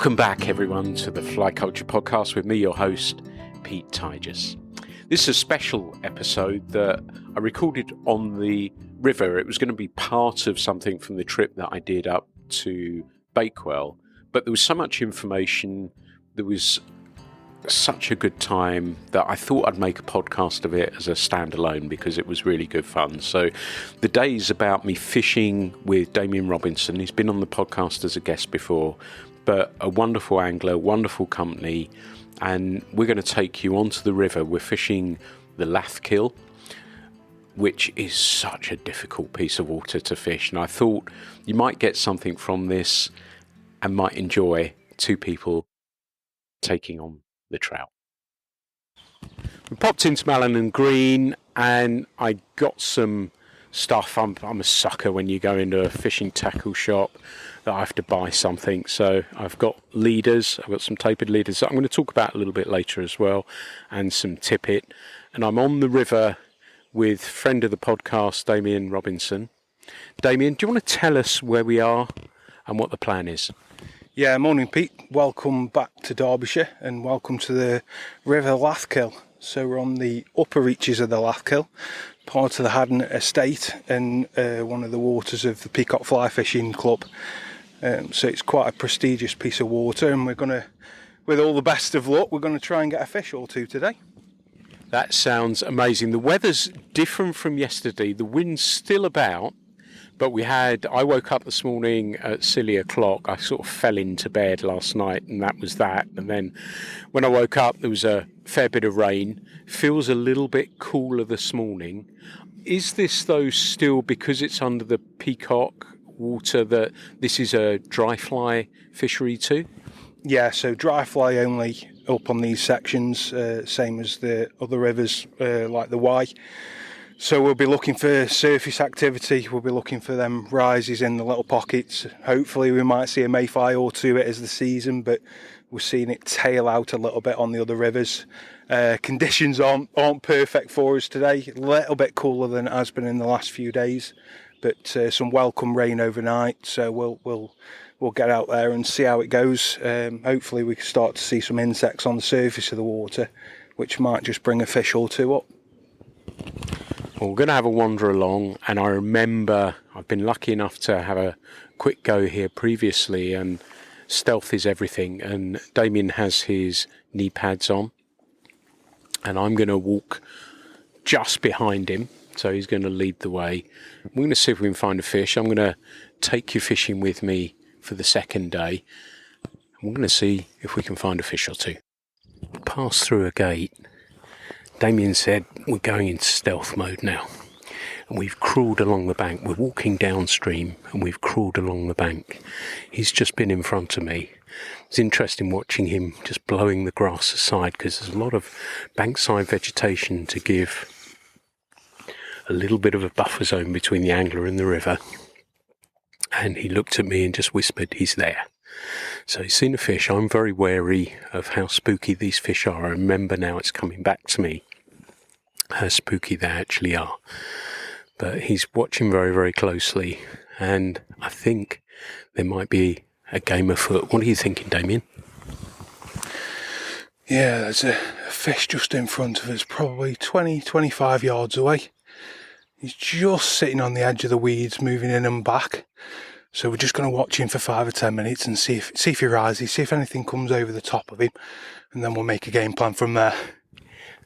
Welcome back, everyone, to the Fly Culture Podcast with me, your host, Pete Tigers. This is a special episode that I recorded on the river. It was going to be part of something from the trip that I did up to Bakewell, but there was so much information, there was such a good time that I thought I'd make a podcast of it as a standalone because it was really good fun. So the day is about me fishing with Damian Robinson. He's been on the podcast as a guest before, but a wonderful angler, wonderful company, and we're going to take you onto the river. We're fishing the Lathkill, which is such a difficult piece of water to fish, and I thought you might get something from this and might enjoy two people taking on the trout. We popped into Malin and Green and I got some stuff. I'm a sucker when you go into a fishing tackle shop that I have to buy something. So I've got leaders, I've got some tapered leaders that I'm going to talk about a little bit later as well, and some tippet. And I'm on the river with friend of the podcast, Damian Robinson. Damian, do you want to tell us where we are and what the plan is? Yeah, morning Pete. Welcome back to Derbyshire and welcome to the River Lathkill. So we're on the upper reaches of the Lathkill, part of the Haddon Estate and one of the waters of the Peacock Fly Fishing Club. So it's quite a prestigious piece of water, and we're going to, with all the best of luck, we're going to try and get a fish or two today. That sounds amazing. The weather's different from yesterday. The wind's still about. But I woke up this morning at silly o'clock. I sort of fell into bed last night and that was that. And then when I woke up, there was a fair bit of rain. Feels a little bit cooler this morning. Is this, though, still, because it's under the Peacock water, that this is a dry fly fishery too? Yeah, so dry fly only up on these sections, same as the other rivers like the Wye. So we'll be looking for surface activity, we'll be looking for them rises in the little pockets. Hopefully we might see a mayfly or two as the season, but we're seeing it tail out a little bit on the other rivers. Conditions aren't perfect for us today, a little bit cooler than it has been in the last few days, but some welcome rain overnight, so we'll get out there and see how it goes. Hopefully we can start to see some insects on the surface of the water, which might just bring a fish or two up. Well, we're going to have a wander along, and I remember I've been lucky enough to have a quick go here previously, and stealth is everything, and Damian has his knee pads on, and I'm going to walk just behind him, so he's going to lead the way. We're going to see if we can find a fish. I'm going to take you fishing with me for the second day, and we're going to see if we can find a fish or two. Pass through a gate. Damian said we're going into stealth mode now, and we've crawled along the bank. We're walking downstream and we've crawled along the bank. He's just been in front of me. It's interesting watching him just blowing the grass aside because there's a lot of bankside vegetation to give a little bit of a buffer zone between the angler and the river. And he looked at me and just whispered, he's there. So he's seen a fish. I'm very wary of how spooky these fish are. I remember now it's coming back to me how spooky they actually are. But he's watching very, very closely, and I think there might be a game afoot. What are you thinking, Damian? Yeah, there's a fish just in front of us, probably 20-25 yards away. He's just sitting on the edge of the weeds, moving in and back. So we're just going to watch him for 5 or 10 minutes and see if he rises, see if anything comes over the top of him, and then we'll make a game plan from there.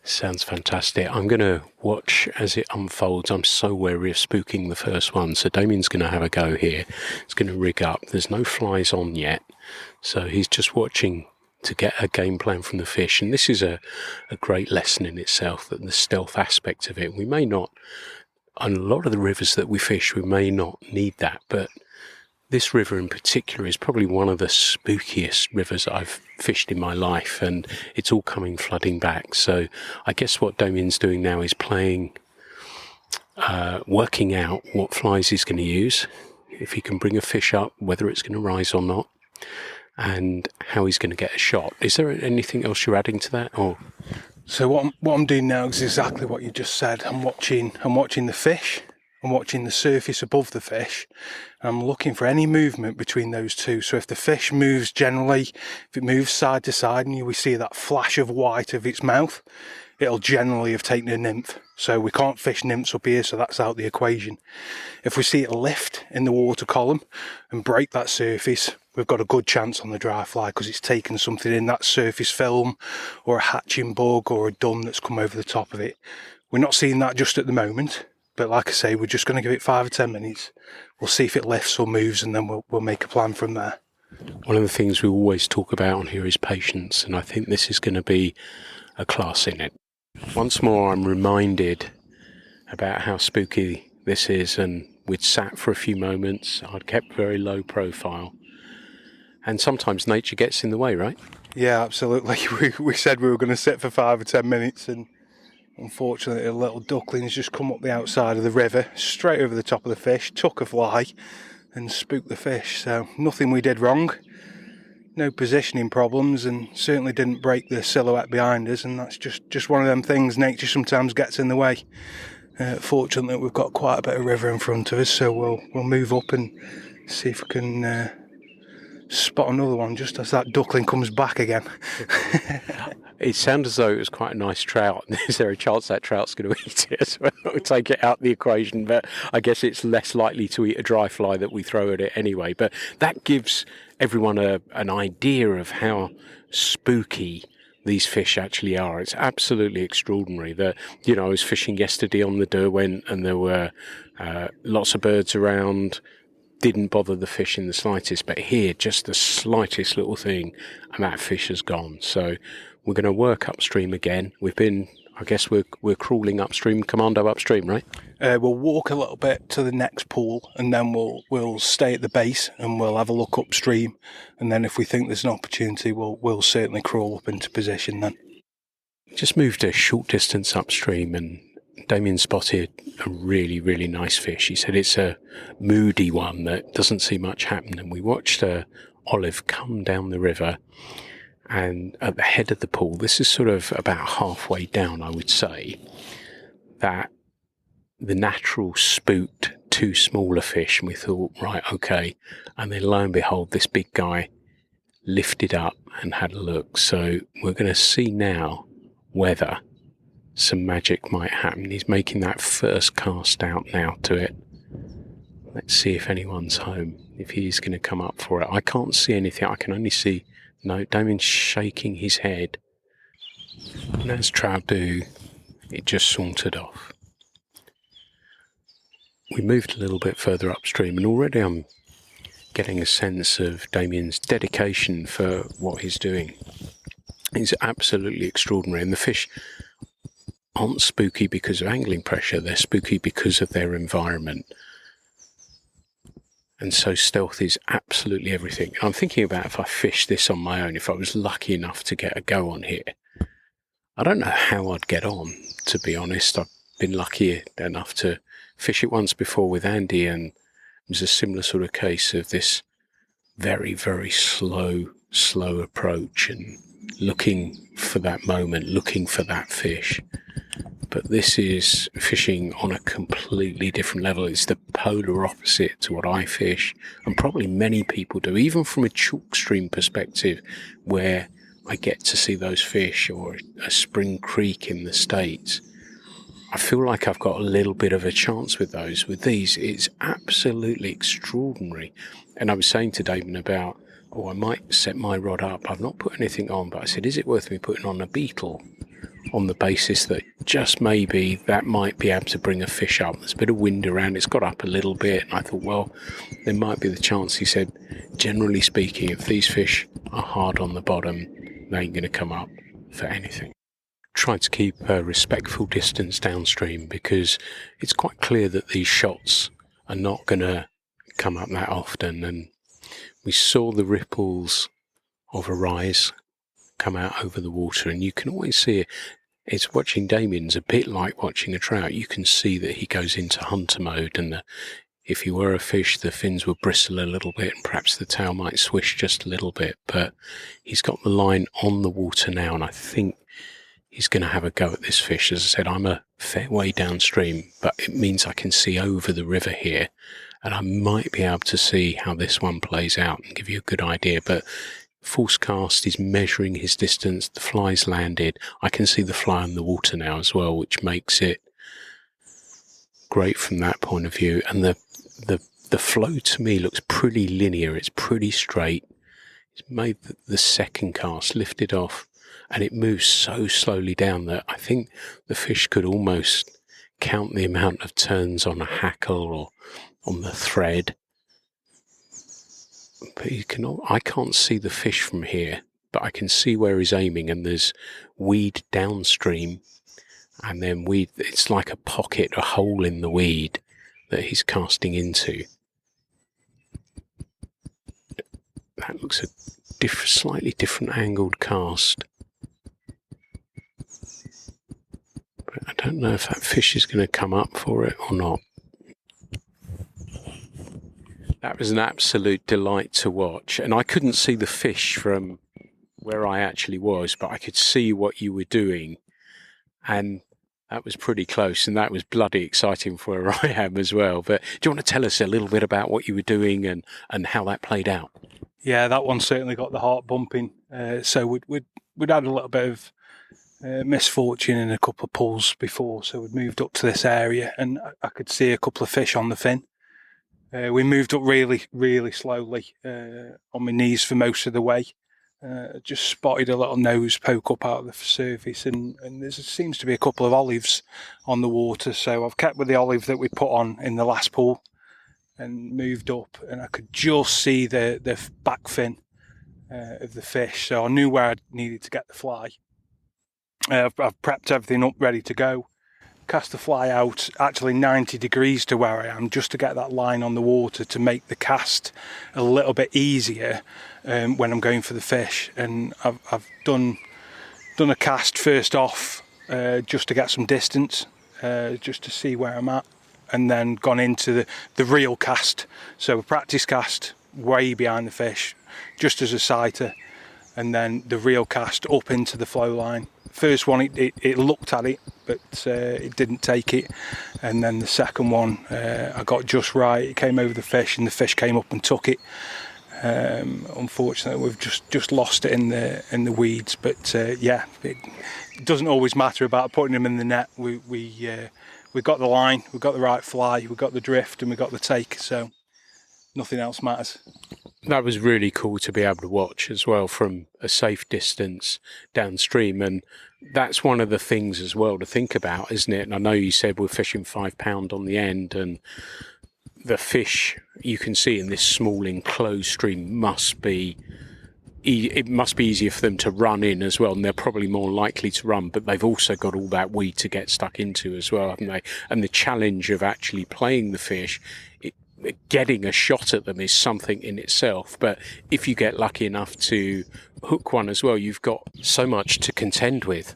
Sounds fantastic. I'm going to watch as it unfolds. I'm so wary of spooking the first one, so Damian's going to have a go here. He's going to rig up. There's no flies on yet, so he's just watching to get a game plan from the fish. And this is a great lesson in itself, that the stealth aspect of it. We may not, on a lot of the rivers that we fish, we may not need that, but this river in particular is probably one of the spookiest rivers I've fished in my life, and it's all coming flooding back. So I guess what Damian's doing now is working out what flies he's going to use, if he can bring a fish up, whether it's going to rise or not, and how he's going to get a shot. Is there anything else you're adding to that? Or so what I'm doing now is exactly what you just said. I'm watching the fish. I'm watching the surface above the fish. I'm looking for any movement between those two. So if the fish moves generally, if it moves side to side and we see that flash of white of its mouth, it'll generally have taken a nymph. So we can't fish nymphs up here, so that's out the equation. If we see it lift in the water column and break that surface, we've got a good chance on the dry fly because it's taken something in that surface film or a hatching bug or a dun that's come over the top of it. We're not seeing that just at the moment, but like I say, we're just going to give it 5 or 10 minutes. We'll see if it lifts or moves, and then we'll make a plan from there. One of the things we always talk about on here is patience, and I think this is going to be a class in it. Once more, I'm reminded about how spooky this is, and we'd sat for a few moments. I'd kept very low profile, and sometimes nature gets in the way, right? Yeah, absolutely. We said we were going to sit for 5 or 10 minutes, and unfortunately a little duckling's just come up the outside of the river, straight over the top of the fish, took a fly and spooked the fish. So nothing we did wrong, no positioning problems, and certainly didn't break the silhouette behind us, and that's just one of them things. Nature sometimes gets in the way. Fortunately we've got quite a bit of river in front of us, so we'll move up and see if we can spot another one just as that duckling comes back again. It sounds as though it was quite a nice trout. Is there a chance that trout's going to eat it as well? We'll take it out of the equation, but I guess it's less likely to eat a dry fly that we throw at it anyway. But that gives everyone an idea of how spooky these fish actually are. It's absolutely extraordinary. I was fishing yesterday on the Derwent, and there were lots of birds around. Didn't bother the fish in the slightest, but here, just the slightest little thing, and that fish has gone. So we're going to work upstream again. We're crawling upstream, commando upstream, right? We'll walk a little bit to the next pool, and then we'll stay at the base and we'll have a look upstream. And then if we think there's an opportunity, we'll certainly crawl up into position then. Just moved a short distance upstream, and Damian spotted a really, really nice fish. He said it's a moody one that doesn't see much happen. And we watched Olive come down the river, and at the head of the pool, this is sort of about halfway down, I would say, that the natural spooked 2 smaller fish. And we thought, right, okay. And then lo and behold, this big guy lifted up and had a look. So we're going to see now whether some magic might happen. He's making that first cast out now to it. Let's see if anyone's home, if he's going to come up for it. I can't see anything. I can only see, no, Damian's shaking his head. And as trout do, it just sauntered off. We moved a little bit further upstream, and already I'm getting a sense of Damian's dedication for what he's doing. It's absolutely extraordinary, and the fish aren't spooky because of angling pressure, they're spooky because of their environment. And so stealth is absolutely everything. I'm thinking about if I fished this on my own, if I was lucky enough to get a go on here. I don't know how I'd get on, to be honest. I've been lucky enough to fish it once before with Andy, and it was a similar sort of case of this very, very slow approach and looking for that moment, looking for that fish. But this is fishing on a completely different level. It's the polar opposite to what I fish, and probably many people do, even from a chalk stream perspective, where I get to see those fish, or a spring creek in the States. I feel like I've got a little bit of a chance with those. With these, it's absolutely extraordinary. And I was saying to Damian about, I might set my rod up. I've not put anything on, but I said, is it worth me putting on a beetle, on the basis that just maybe that might be able to bring a fish up. There's a bit of wind around, it's got up a little bit, and I thought, well, there might be the chance. He said, generally speaking, if these fish are hard on the bottom, they ain't going to come up for anything. Try to keep a respectful distance downstream, because it's quite clear that these shots are not going to come up that often. And we saw the ripples of a rise come out over the water, and you can always see it. It's watching Damian's a bit like watching a trout. You can see that he goes into hunter mode, and if he were a fish, the fins would bristle a little bit, and perhaps the tail might swish just a little bit. But he's got the line on the water now, and I think he's going to have a go at this fish. As I said, I'm a fair way downstream, but it means I can see over the river here, and I might be able to see how this one plays out and give you a good idea. But false cast is measuring his distance. The fly's landed. I can see the fly on the water now as well, which makes it great from that point of view. And the flow to me looks pretty linear. It's pretty straight. It's made the second cast, lifted off, and it moves so slowly down that I think the fish could almost count the amount of turns on a hackle or on the thread. But I can't see the fish from here, but I can see where he's aiming, and there's weed downstream, and then weed, it's like a pocket, a hole in the weed that he's casting into. That looks a slightly different angled cast. But I don't know if that fish is going to come up for it or not. That was an absolute delight to watch, and I couldn't see the fish from where I actually was, but I could see what you were doing, and that was pretty close, and that was bloody exciting for where I am as well. But do you want to tell us a little bit about what you were doing and how that played out? Yeah, that one certainly got the heart bumping. So we'd had a little bit of misfortune in a couple of pulls before, so we'd moved up to this area, and I could see a couple of fish on the fin. We moved up really, really slowly on my knees for most of the way. Just spotted a little nose poke up out of the surface, and there seems to be a couple of olives on the water. So I've kept with the olive that we put on in the last pull and moved up, and I could just see the back fin of the fish. So I knew where I needed to get the fly. I've prepped everything up ready to go. Cast the fly out actually 90 degrees to where I am, just to get that line on the water to make the cast a little bit easier when I'm going for the fish. And I've done a cast first off just to get some distance, just to see where I'm at, and then gone into the real cast. So a practice cast way behind the fish, just as a sighter, and then the real cast up into the flow line. First one, it looked at it, but it didn't take it. And then the second one, I got just right. It came over the fish, and the fish came up and took it. Unfortunately, we've just lost it in the weeds. But yeah, it doesn't always matter about putting them in the net. We got the line, we got the right fly, we got the drift, and we got the take. So nothing else matters. That was really cool to be able to watch as well from a safe distance downstream, and that's one of the things as well to think about, isn't it? And I know you said we're fishing 5 pound on the end, and the fish you can see in this small enclosed stream must be easier for them to run in as well, and they're probably more likely to run, but they've also got all that weed to get stuck into as well, haven't they? And the challenge of actually playing the fish, getting a shot at them is something in itself, but if you get lucky enough to hook one as well, you've got so much to contend with.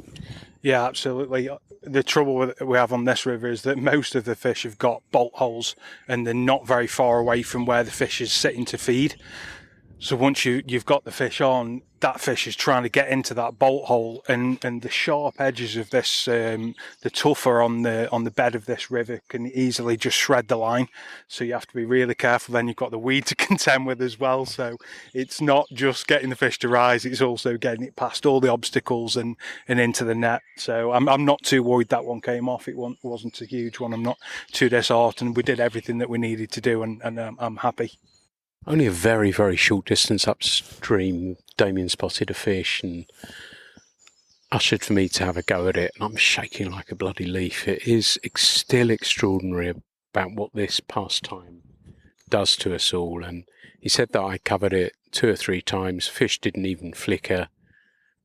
Yeah, absolutely. The trouble we have on this river is that most of the fish have got bolt holes, and they're not very far away from where the fish is sitting to feed. So once you've got the fish on, that fish is trying to get into that bolt hole, and the sharp edges of this, the tougher on the bed of this river can easily just shred the line. So you have to be really careful. Then you've got the weed to contend with as well. So it's not just getting the fish to rise; it's also getting it past all the obstacles and into the net. So I'm not too worried that one came off. It wasn't a huge one. I'm not too disheartened. We did everything that we needed to do, and I'm happy. Only a very, very short distance upstream, Damian spotted a fish and ushered for me to have a go at it, and I'm shaking like a bloody leaf. It is still extraordinary about what this pastime does to us all, and he said that I covered it 2 or 3 times. Fish didn't even flicker,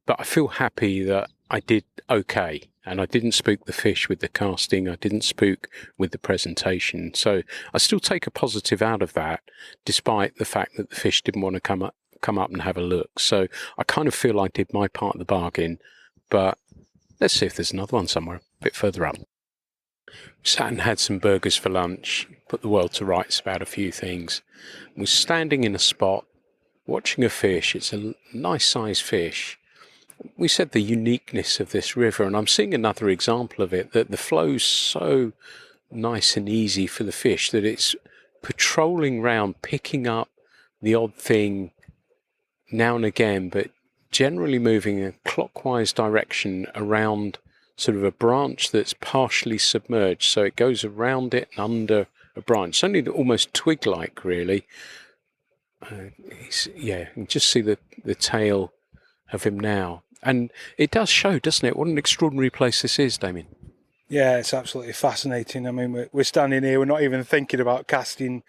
but I feel happy that I did okay, and I didn't spook the fish with the casting, I didn't spook with the presentation. So I still take a positive out of that, despite the fact that the fish didn't want to come up and have a look. So I kind of feel I did my part of the bargain, but let's see if there's another one somewhere a bit further up. Sat and had some burgers for lunch, put the world to rights about a few things. Was standing in a spot, watching a fish. It's a nice sized fish, We said the uniqueness of this river, and I'm seeing another example of it, that the flow's so nice and easy for the fish that it's patrolling round, picking up the odd thing now and again, but generally moving a clockwise direction around sort of a branch that's partially submerged. So it goes around it and under a branch, only almost twig-like, really. You can just see the tail of him now. And it does show, doesn't it? What an extraordinary place this is, Damian. Yeah, it's absolutely fascinating. I mean, we're standing here, we're not even thinking about casting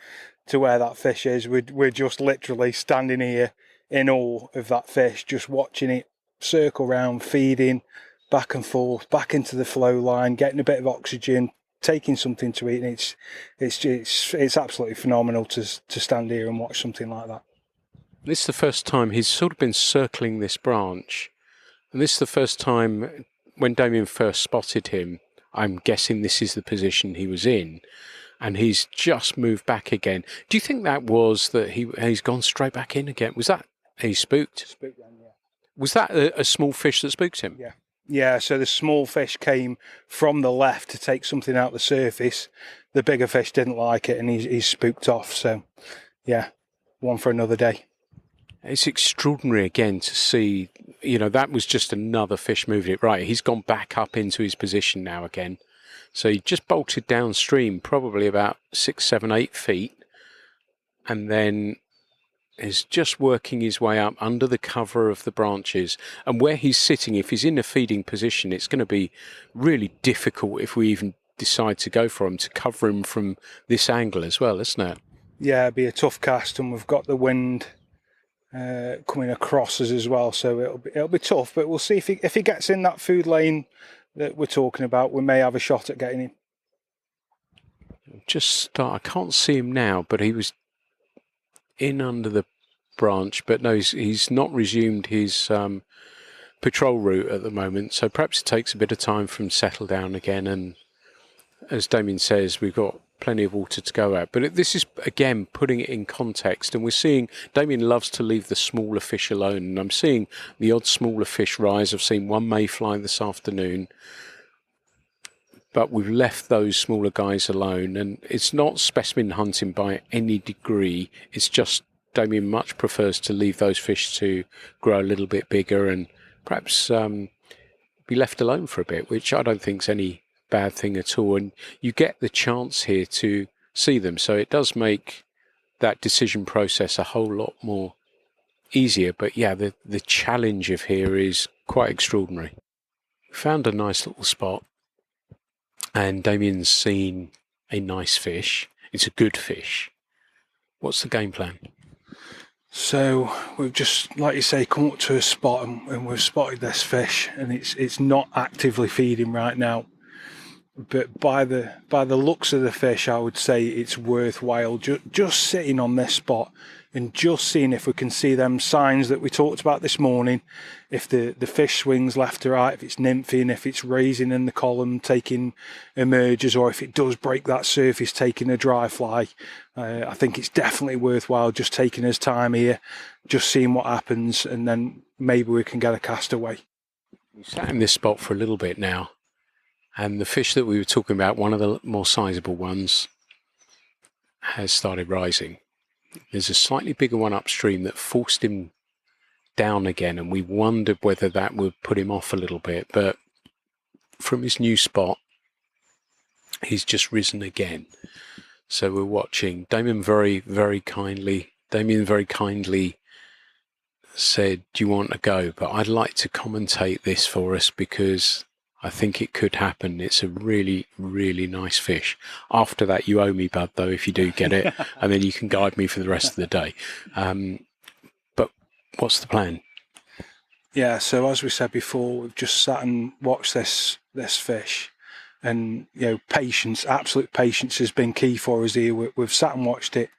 to where that fish is. We're just literally standing here in awe of that fish, just watching it circle round, feeding back and forth, back into the flow line, getting a bit of oxygen, taking something to eat, and it's absolutely phenomenal to stand here and watch something like that. This is the first time he's sort of been circling this branch, and this is the first time when Damian first spotted him. I'm guessing this is the position he was in, and he's just moved back again. Do you think that was that he's gone straight back in again? Was that he spooked? Spooked then, yeah. Was that a small fish that spooked him? Yeah. Yeah, so the small fish came from the left to take something out the surface. The bigger fish didn't like it, and he's spooked off. So, yeah, one for another day. It's extraordinary again to see, that was just another fish moving it. Right, he's gone back up into his position now again. So he just bolted downstream, probably about 6, 7, 8 feet, and then is just working his way up under the cover of the branches. And where he's sitting, if he's in a feeding position, it's going to be really difficult if we even decide to go for him, to cover him from this angle as well, isn't it? Yeah, it'd be a tough cast, and we've got the wind coming across us as well, so it'll be tough. But we'll see if he gets in that food lane that we're talking about. We may have a shot at getting him. I can't see him now, but he was in under the branch, but no, he's not resumed his patrol route at the moment, so perhaps it takes a bit of time for him to settle down again. And as Damian says, we've got plenty of water to go at, but this is again putting it in context, and we're seeing Damian loves to leave the smaller fish alone, and I'm seeing the odd smaller fish rise. I've seen one mayfly this afternoon, but we've left those smaller guys alone, and it's not specimen hunting by any degree. It's just Damian much prefers to leave those fish to grow a little bit bigger and perhaps be left alone for a bit, which I don't think is any bad thing at all. And you get the chance here to see them, so it does make that decision process a whole lot more easier. But yeah, the challenge of here is quite extraordinary. We found a nice little spot, and Damian's seen a nice fish. It's a good fish. What's the game plan? So we've just, like you say, come up to a spot, and we've spotted this fish, and it's not actively feeding right now. But by the looks of the fish, I would say it's worthwhile just sitting on this spot and just seeing if we can see them signs that we talked about this morning. If the fish swings left to right, if it's nymphing, if it's raising in the column, taking emerges, or if it does break that surface, taking a dry fly. I think it's definitely worthwhile just taking his time here, just seeing what happens, and then maybe we can get a castaway. We sat in this spot for a little bit now, and the fish that we were talking about, one of the more sizable ones, has started rising. There's a slightly bigger one upstream that forced him down again, and we wondered whether that would put him off a little bit. But from his new spot, he's just risen again. So we're watching. Damian very kindly said, "Do you want to go?" But I'd like to commentate this for us because I think it could happen. It's a really, really nice fish. After that, you owe me, bud, though, if you do get it, and then you can guide me for the rest of the day. But what's the plan? Yeah, so as we said before, we've just sat and watched this fish, and patience, absolute patience, has been key for us here. We've sat and watched it,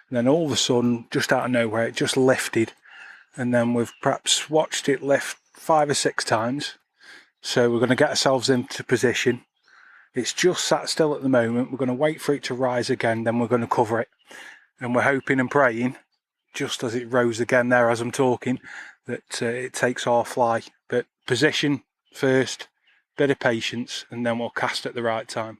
and then all of a sudden, just out of nowhere, it just lifted, and then we've perhaps watched it lift 5 or 6 times. So we're going to get ourselves into position. It's just sat still at the moment. We're going to wait for it to rise again, then we're going to cover it. And we're hoping and praying, just as it rose again there as I'm talking, that it takes our fly. But position first, bit of patience, and then we'll cast at the right time.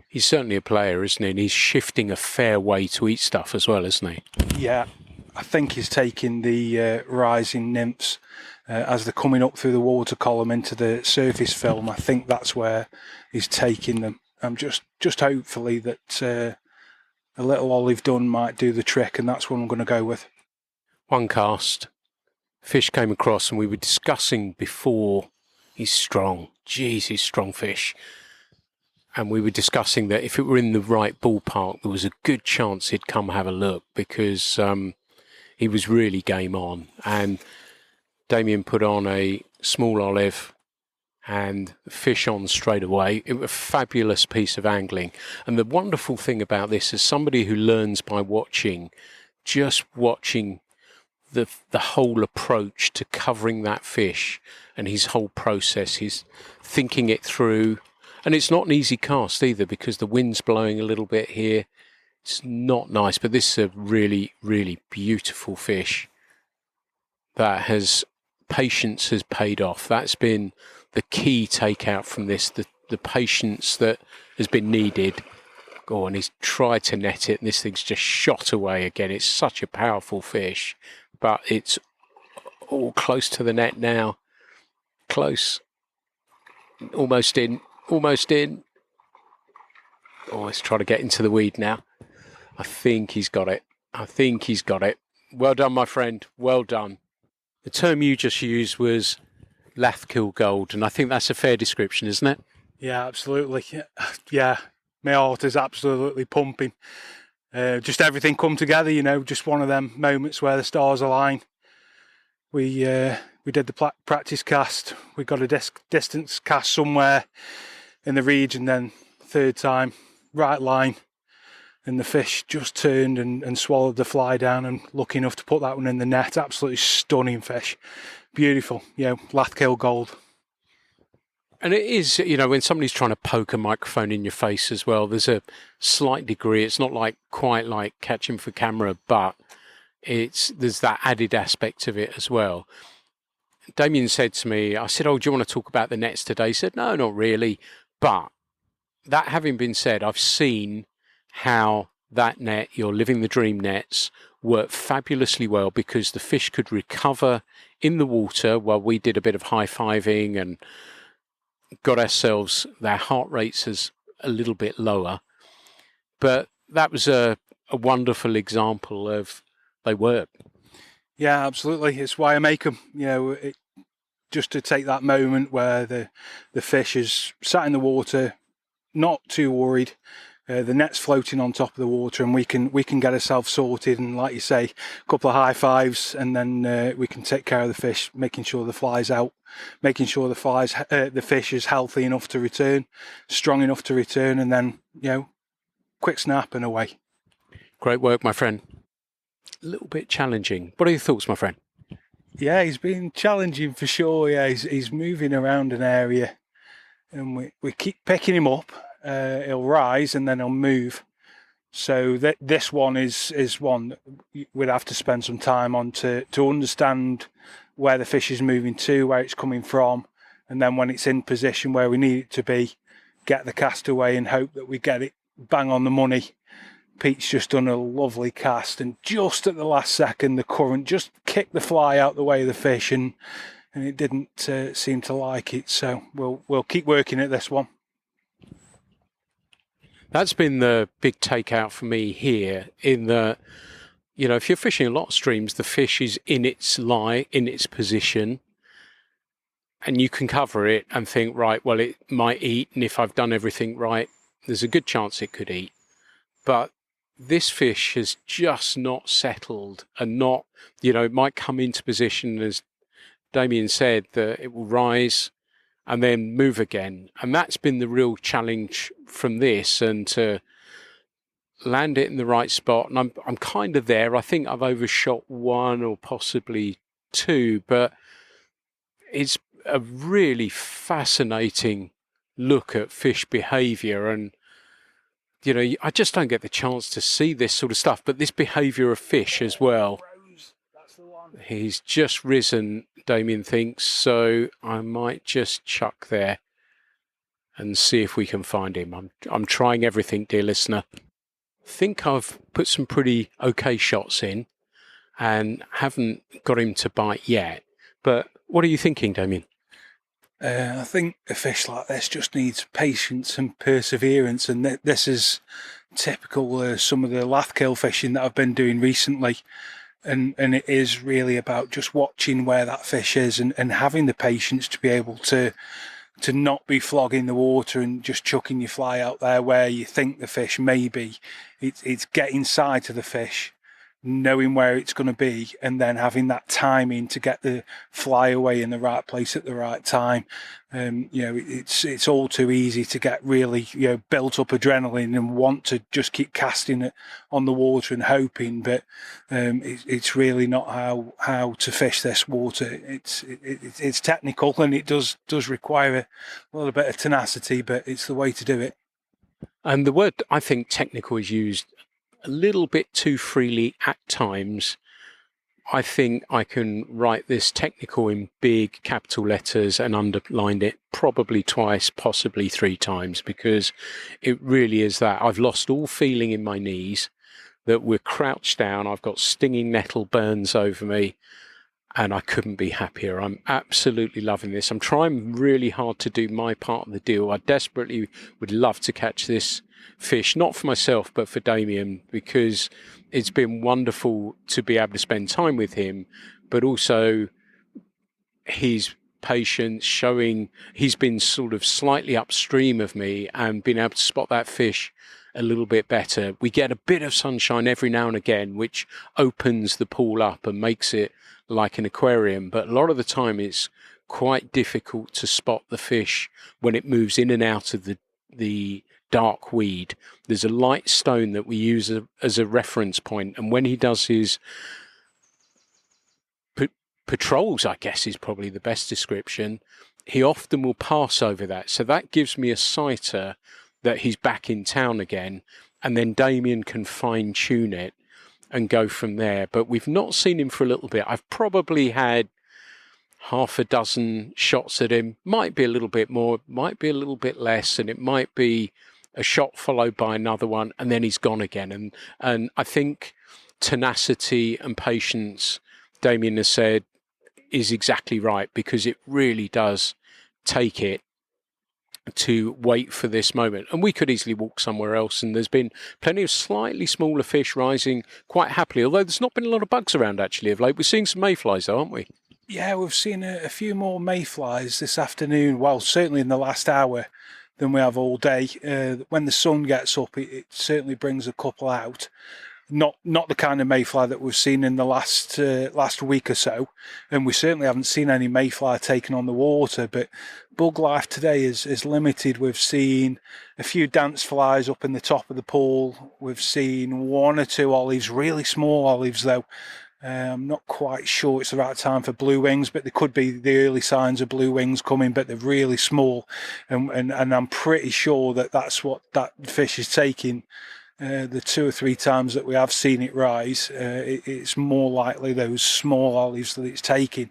He's certainly a player, isn't he? And he's shifting a fair way to eat stuff as well, isn't he? Yeah, I think he's taking the rising nymphs as they're coming up through the water column into the surface film. I think that's where he's taking them. I'm just hopefully that a little olive dun might do the trick, and that's what I'm going to go with. One cast, fish came across, and we were discussing before, he's strong. Jeez, he's strong fish. And we were discussing that if it were in the right ballpark, there was a good chance he'd come have a look, because he was really game on. And Damian put on a small olive and fish on straight away. It was a fabulous piece of angling. And the wonderful thing about this is somebody who learns by watching, just watching the whole approach to covering that fish and his whole process. He's thinking it through. And it's not an easy cast either, because the wind's blowing a little bit here. It's not nice, but this is a really, really beautiful fish that patience has paid off. That's been the key takeout from this, the patience that has been needed. Oh, and he's tried to net it, and this thing's just shot away again. It's such a powerful fish, but it's all close to the net now. Close. Almost in. Almost in. Oh, let's try to get into the weed now. I think he's got it. Well done, my friend. Well done. The term you just used was Lathkill Gold, and I think that's a fair description, isn't it? Yeah, absolutely. Yeah, my heart is absolutely pumping. Just everything come together, just one of them moments where the stars align. We did the practice cast. We got a distance cast somewhere in the region, then third time, right line, and the fish just turned and swallowed the fly down, and lucky enough to put that one in the net. Absolutely stunning fish. Beautiful, Lathkill Gold. And it is, when somebody's trying to poke a microphone in your face as well, there's a slight degree. It's not quite like catching for camera, but there's that added aspect of it as well. Damian said to me, I said, "Oh, do you want to talk about the nets today?" He said, "No, not really." But that having been said, I've seen how that net, your Living the Dream nets, work fabulously well, because the fish could recover in the water while we did a bit of high-fiving and got ourselves their heart rates as a little bit lower. But that was a wonderful example of they work. Yeah, absolutely. It's why I make them, just to take that moment where the fish is sat in the water, not too worried. The net's floating on top of the water, and we can get ourselves sorted, and like you say, a couple of high fives, and then we can take care of the fish, making sure the fly's out, making sure the fish is healthy enough to return, strong enough to return, and then quick snap and away. Great work, my friend. A little bit challenging. What are your thoughts, my friend? Yeah, he's been challenging for sure. Yeah, he's moving around an area, and we keep picking him up. He'll rise and then he'll move. So this one is one that we'd have to spend some time on to understand where the fish is moving to, where it's coming from, and then when it's in position where we need it to be, get the cast away and hope that we get it bang on the money. Pete's just done a lovely cast, and just at the last second the current just kicked the fly out the way of the fish, and it didn't seem to like it. So we'll keep working at this one. That's been the big takeout for me here, in the, if you're fishing a lot of streams, the fish is in its lie, in its position, and you can cover it and think, right, well, it might eat, and if I've done everything right, there's a good chance it could eat. But this fish has just not settled, and not, it might come into position, as Damian said, that it will rise and then move again. And that's been the real challenge from this, and to land it in the right spot. And I'm kind of there. I think I've overshot one or possibly two, but it's a really fascinating look at fish behavior. And I just don't get the chance to see this sort of stuff, but this behavior of fish as well. That's the one. He's just risen, Damian thinks, so I might just chuck there and see if we can find him. I'm trying everything, dear listener. I think I've put some pretty okay shots in and haven't got him to bite yet. But what are you thinking, Damian? I think a fish like this just needs patience and perseverance, and this is typical some of the lathkill fishing that I've been doing recently. And it is really about just watching where that fish is and having the patience to be able to not be flogging the water and just chucking your fly out there where you think the fish may be. It's getting sight of the fish, knowing where it's going to be, and then having that timing to get the fly away in the right place at the right time. It's all too easy to get really built up adrenaline and want to just keep casting it on the water and hoping, but it's really not how to fish this water. It's technical, and it does require a little bit of tenacity, but it's the way to do it. And the word, I think, technical is used a little bit too freely at times. I think I can write this technical in big capital letters and underline it probably twice, possibly 3 times, because it really is that. I've lost all feeling in my knees, that we're crouched down. I've got stinging nettle burns over me, and I couldn't be happier. I'm absolutely loving this. I'm trying really hard to do my part of the deal. I desperately would love to catch this fish, not for myself, but for Damian, because it's been wonderful to be able to spend time with him, but also his patience showing. He's been sort of slightly upstream of me and been able to spot that fish a little bit better. We get a bit of sunshine every now and again, which opens the pool up and makes it like an aquarium, but a lot of the time it's quite difficult to spot the fish when it moves in and out of the dark weed. There's a light stone that we use as a reference point, and when he does his patrols, I guess is probably the best description, he often will pass over that. So that gives me a sighter that he's back in town again, and then Damian can fine tune it and go from there. But we've not seen him for a little bit. I've probably had half a dozen shots at him. Might be a little bit more, might be a little bit less, and it might be a shot followed by another one, and then he's gone again. And I think tenacity and patience, Damian has said, is exactly right, because it really does take it to wait for this moment. And we could easily walk somewhere else, and there's been plenty of slightly smaller fish rising quite happily, although there's not been a lot of bugs around actually of late. We're seeing some mayflies though, aren't we? Yeah, we've seen a few more mayflies this afternoon, well, certainly in the last hour, than we have all day. When the sun gets up, it certainly brings a couple out. Not the kind of mayfly that we've seen in the last week or so, and we certainly haven't seen any mayfly taken on the water, but bug life today is limited. We've seen a few dance flies up in the top of the pool. We've seen 1 or 2 olives, really small olives though. I'm not quite sure it's the right time for blue wings, but there could be the early signs of blue wings coming, but they're really small, and I'm pretty sure that's what that fish is taking. The 2 or 3 times that we have seen it rise, it's more likely those small olives that it's taking.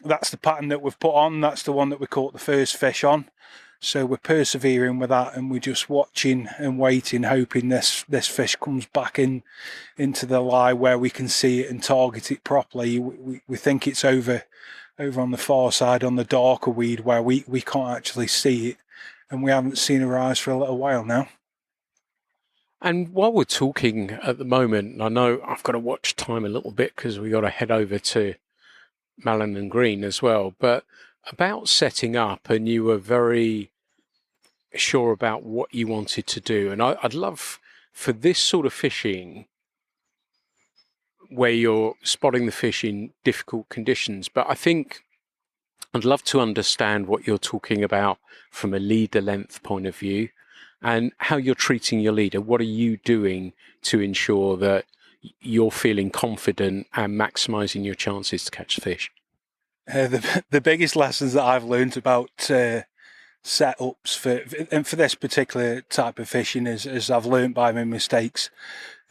That's the pattern that we've put on. That's the one that we caught the first fish on. So we're persevering with that, and we're just watching and waiting, hoping this fish comes back into the lie where we can see it and target it properly. We think it's over on the far side on the darker weed where we can't actually see it, and we haven't seen it rise for a little while now. And while we're talking at the moment, I know I've got to watch time a little bit because we've got to head over to Malin and Green as well, but about setting up, and you were very sure about what you wanted to do. And I'd love for this sort of fishing where you're spotting the fish in difficult conditions, but I think I'd love to understand what you're talking about from a leader length point of view and how you're treating your leader. What are you doing to ensure that you're feeling confident and maximising your chances to catch fish? The biggest lessons that I've learned about setups for this particular type of fishing, as I've learned by my mistakes.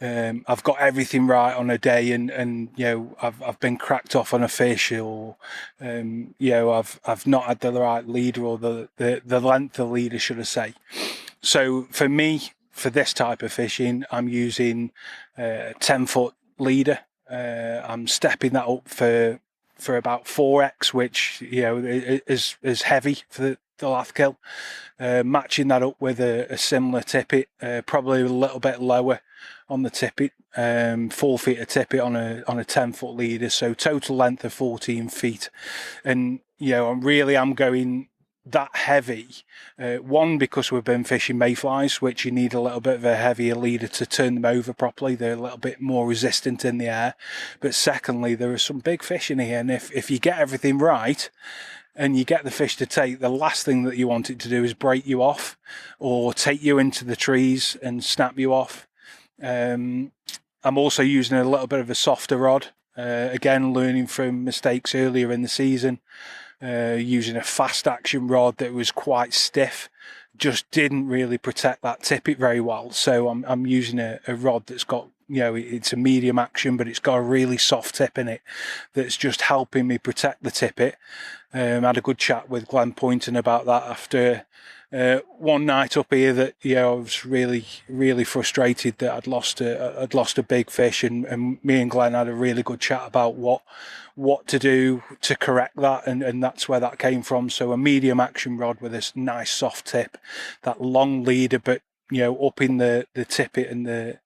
I've got everything right on a day, and I've been cracked off on a fish, or I've not had the right leader, or the length of the leader, should I say. So for me, for this type of fishing, I'm using a 10-foot leader. I'm stepping that up for about 4x, which is heavy for the lath gill. Matching that up with a similar tippet, probably a little bit lower on the tippet, 4 feet of tippet on a 10-foot leader, so total length of 14 feet. And I'm going that heavy, one, because we've been fishing mayflies, which you need a little bit of a heavier leader to turn them over properly. They're a little bit more resistant in the air. But secondly, there are some big fish in here, and if you get everything right and you get the fish to take, the last thing that you want it to do is break you off or take you into the trees and snap you off. I'm also using a little bit of a softer rod, again learning from mistakes earlier in the season. Using a fast action rod that was quite stiff, just didn't really protect that tippet very well. So I'm using a rod that's got, it's a medium action, but it's got a really soft tip in it that's just helping me protect the tippet. I had a good chat with Glenn Poynton about that after one night up here, that I was really, really frustrated that I'd lost a big fish, and me and Glenn had a really good chat about what to do to correct that, and that's where that came from. So a medium action rod with this nice soft tip, that long leader, but upping the tippet and the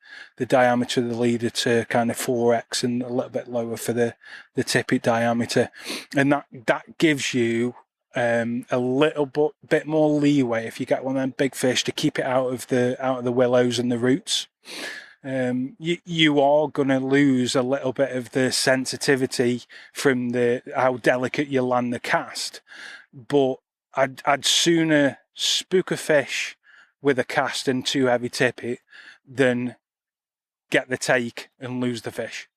diameter of the leader to kind of 4x, and a little bit lower for the tippet diameter, and that gives you a little bit more leeway if you get one of them big fish, to keep it out of the willows and the roots. You are going to lose a little bit of the sensitivity from how delicate you land the cast, but I'd sooner spook a fish with a cast and too heavy tippet than get the take and lose the fish.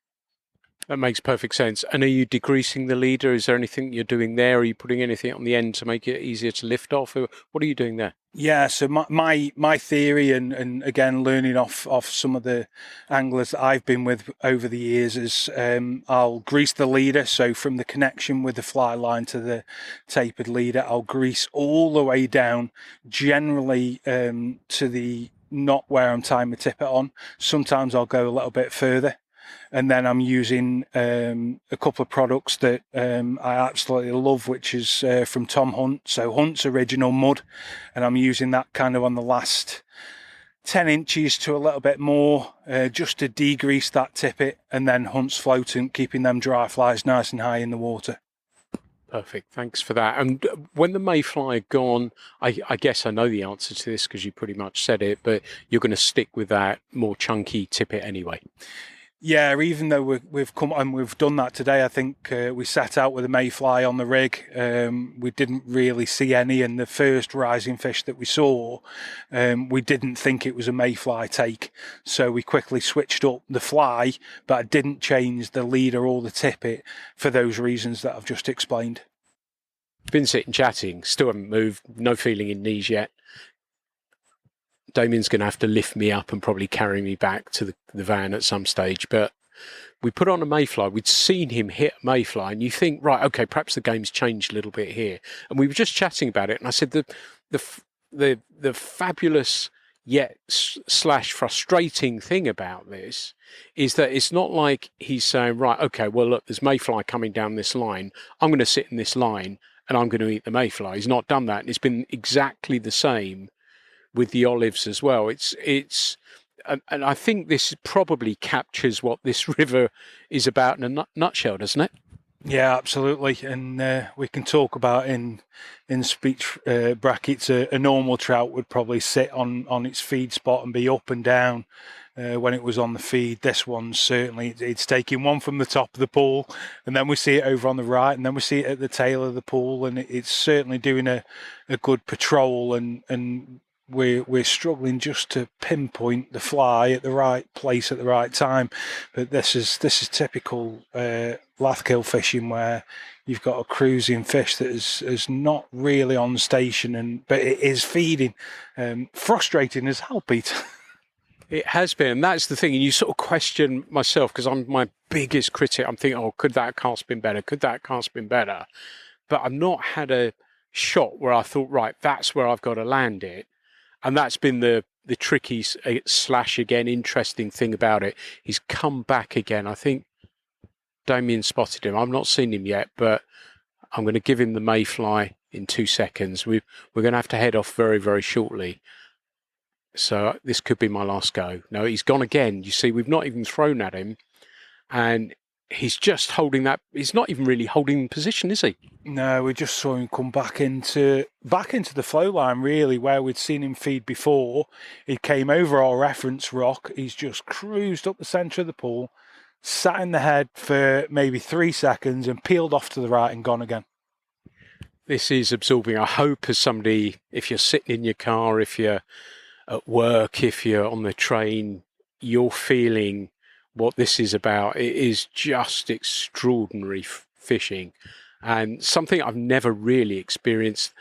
That makes perfect sense. And are you degreasing the leader? Is there anything you're doing there? Are you putting anything on the end to make it easier to lift off? Or what are you doing there? Yeah, so my theory, and again learning off some of the anglers that I've been with over the years, is I'll grease the leader. So from the connection with the fly line to the tapered leader, I'll grease all the way down, generally to the knot where I'm tying my tippet on. Sometimes I'll go a little bit further. And then I'm using a couple of products that I absolutely love, which is from Tom Hunt. So Hunt's Original Mud, and I'm using that kind of on the last 10 inches to a little bit more, just to degrease that tippet, and then Hunt's Floatant, keeping them dry flies nice and high in the water. Perfect. Thanks for that. And when the mayfly are gone, I guess I know the answer to this because you pretty much said it, but you're going to stick with that more chunky tippet anyway. Yeah, even though we've come and we've done that today, I think we set out with a mayfly on the rig. We didn't really see any, and the first rising fish that we saw, we didn't think it was a mayfly take. So we quickly switched up the fly, but I didn't change the leader or the tippet for those reasons that I've just explained. Been sitting chatting, still haven't moved, no feeling in knees yet. Damian's going to have to lift me up and probably carry me back to the van at some stage. But we put on a mayfly. We'd seen him hit a mayfly, and you think, right, okay, perhaps the game's changed a little bit here. And we were just chatting about it, and I said the fabulous yet / frustrating thing about this is that it's not like he's saying, right, okay, well, look, there's mayfly coming down this line. I'm going to sit in this line, and I'm going to eat the mayfly. He's not done that, and it's been exactly the same with the olives as well. It's and I think this probably captures what this river is about in a nutshell, doesn't it? Yeah, absolutely. And we can talk about in speech brackets, a normal trout would probably sit on its feed spot and be up and down when it was on the feed. This one, certainly, it's taking one from the top of the pool, and then we see it over on the right, and then we see it at the tail of the pool, and it's certainly doing a good patrol, and we're struggling just to pinpoint the fly at the right place at the right time. But this is typical lathkill fishing where you've got a cruising fish that is not really on station, but it is feeding. Frustrating as hell, Pete. It has been, and that's the thing. And you sort of question myself because I'm my biggest critic. I'm thinking, oh, could that cast been better? Could that cast been better? But I've not had a shot where I thought, right, that's where I've got to land it. And that's been the tricky / again interesting thing about it. He's come back again. I think Damian spotted him. I've not seen him yet, but I'm going to give him the mayfly in 2 seconds. We're going to have to head off very, very shortly. So this could be my last go. No, he's gone again. You see, we've not even thrown at him, and he's just holding that. He's not even really holding position, is he? No, we just saw him come back into the flow line, really, where we'd seen him feed before. He came over our reference rock. He's just cruised up the centre of the pool, sat in the head for maybe 3 seconds, and peeled off to the right and gone again. This is absorbing. I hope as somebody, if you're sitting in your car, if you're at work, if you're on the train, you're feeling what this is about. It is just extraordinary fishing, and something I've never really experienced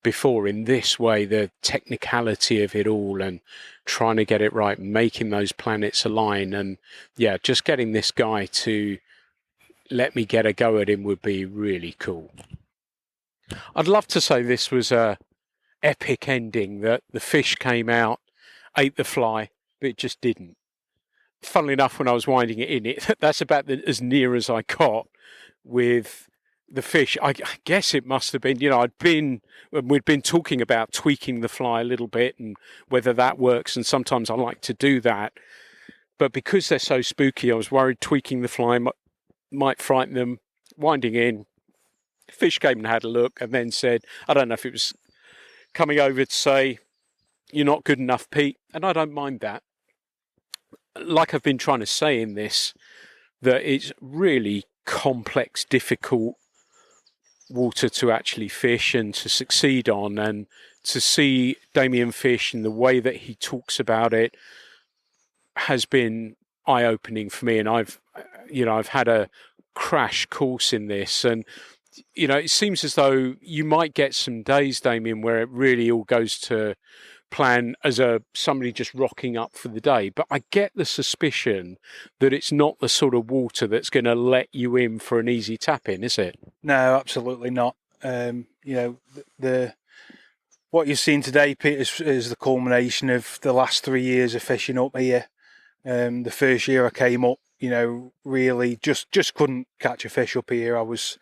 before in this way, the technicality of it all and trying to get it right, making those planets align. And yeah, just getting this guy to let me get a go at him would be really cool. I'd love to say this was a epic ending, that the fish came out, ate the fly, but it just didn't. Funnily enough, when I was winding it in, that's about as near as I got with the fish. I guess it must have been, we'd been talking about tweaking the fly a little bit and whether that works, and sometimes I like to do that. But because they're so spooky, I was worried tweaking the fly might frighten them. Winding in, fish came and had a look and then said, I don't know if it was coming over to say, you're not good enough, Pete. And I don't mind that. Like I've been trying to say in this, that it's really complex, difficult water to actually fish and to succeed on, and to see Damian fish and the way that he talks about it has been eye-opening for me. And I've had a crash course in this, and it seems as though you might get some days, Damian, where it really all goes to plan as somebody just rocking up for the day. But I get the suspicion that it's not the sort of water that's going to let you in for an easy tap in, is it? No, absolutely not. What you've seen today, Pete, is the culmination of the last 3 years of fishing up here. The first year I came up, really just couldn't catch a fish up here. I was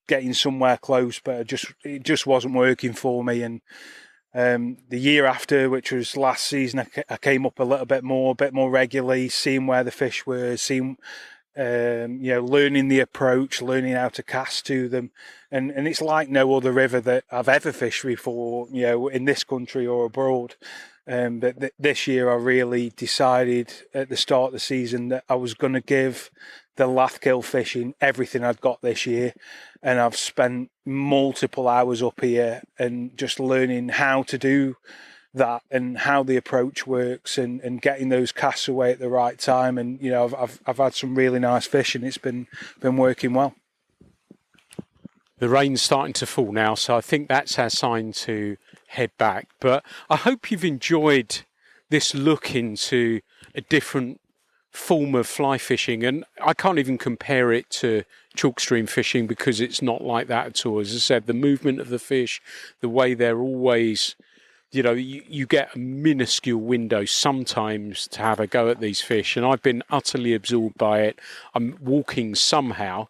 getting somewhere close, but it just wasn't working for me. And the year after, which was last season, I came up a little bit more regularly, seeing where the fish were, learning the approach, learning how to cast to them. And it's like no other river that I've ever fished before, in this country or abroad. But this year I really decided at the start of the season that I was going to give the lathkill fishing everything I'd got this year. And I've spent multiple hours up here and just learning how to do that and how the approach works and getting those casts away at the right time. And, I've had some really nice fish, and it's been working well. The rain's starting to fall now, so I think that's our sign to head back. But I hope you've enjoyed this look into a different form of fly fishing, and I can't even compare it to chalk stream fishing because it's not like that at all. As I said, the movement of the fish, the way they're always, you get a minuscule window sometimes to have a go at these fish, and I've been utterly absorbed by it. I'm walking somehow,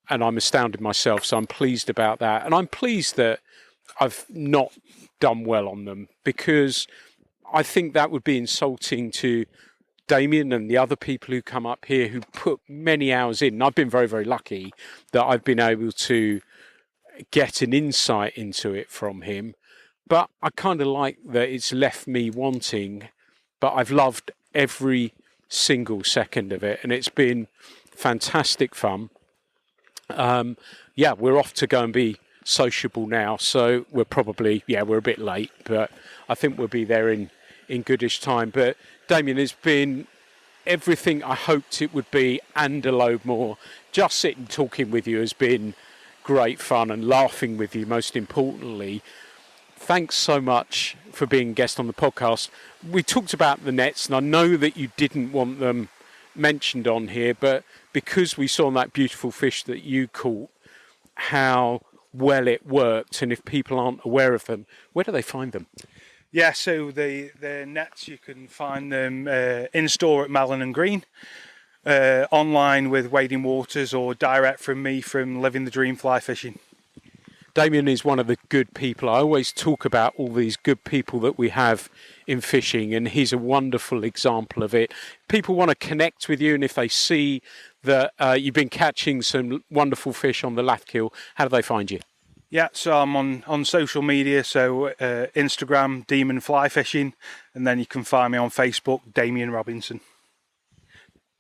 and I'm astounded myself, so I'm pleased about that. And I'm pleased that I've not done well on them, because I think that would be insulting to Damian and the other people who come up here who put many hours in. And I've been very, very lucky that I've been able to get an insight into it from him. But I kind of like that it's left me wanting, but I've loved every single second of it, and it's been fantastic fun. We're off to go and be sociable now, so we're probably, we're a bit late, but I think we'll be there in goodish time. But Damian, it's been everything I hoped it would be and a load more. Just sitting talking with you has been great fun, and laughing with you most importantly. Thanks so much for being a guest on the podcast. We talked about the nets, and I know that you didn't want them mentioned on here, but because we saw that beautiful fish that you caught, how well it worked, and if people aren't aware of them, where do they find them? Yeah, so the nets, you can find them in store at Mellon and Green, online with Wading Waters, or direct from me from Living the Dream Fly Fishing. Damian is one of the good people. I always talk about all these good people that we have in fishing, and he's a wonderful example of it. People want to connect with you, and if they see that you've been catching some wonderful fish on the Lathkill, how do they find you? Yeah, so I'm on social media, so Instagram, Demon Fly Fishing, and then you can find me on Facebook, Damian Robinson.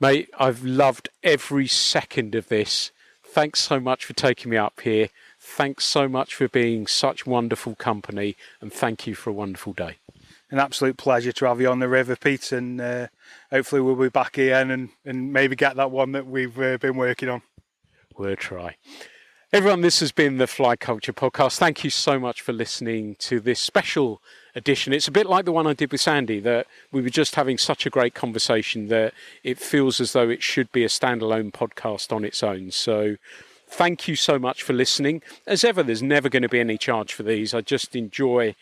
Mate, I've loved every second of this. Thanks so much for taking me up here. Thanks so much for being such wonderful company, and thank you for a wonderful day. An absolute pleasure to have you on the river, Pete, and hopefully we'll be back again and maybe get that one that we've been working on. We'll try. Everyone, this has been the Fly Culture Podcast. Thank you so much for listening to this special edition. It's a bit like the one I did with Sandy, that we were just having such a great conversation that it feels as though it should be a standalone podcast on its own. So thank you so much for listening. As ever, there's never going to be any charge for these. I just enjoy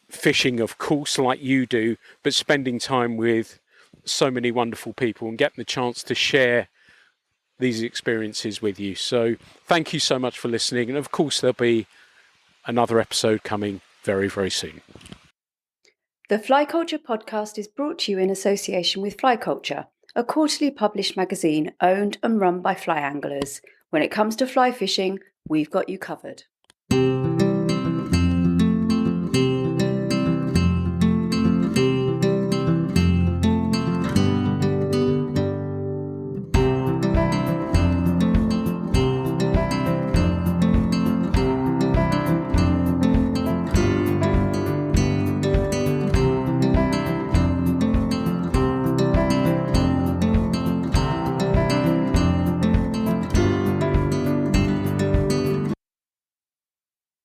fishing, of course, like you do, but spending time with so many wonderful people and getting the chance to share these experiences with you. So thank you so much for listening. And of course, there'll be another episode coming very, very soon. The Fly Culture Podcast is brought to you in association with Fly Culture, a quarterly published magazine owned and run by fly anglers. When it comes to fly fishing, we've got you covered.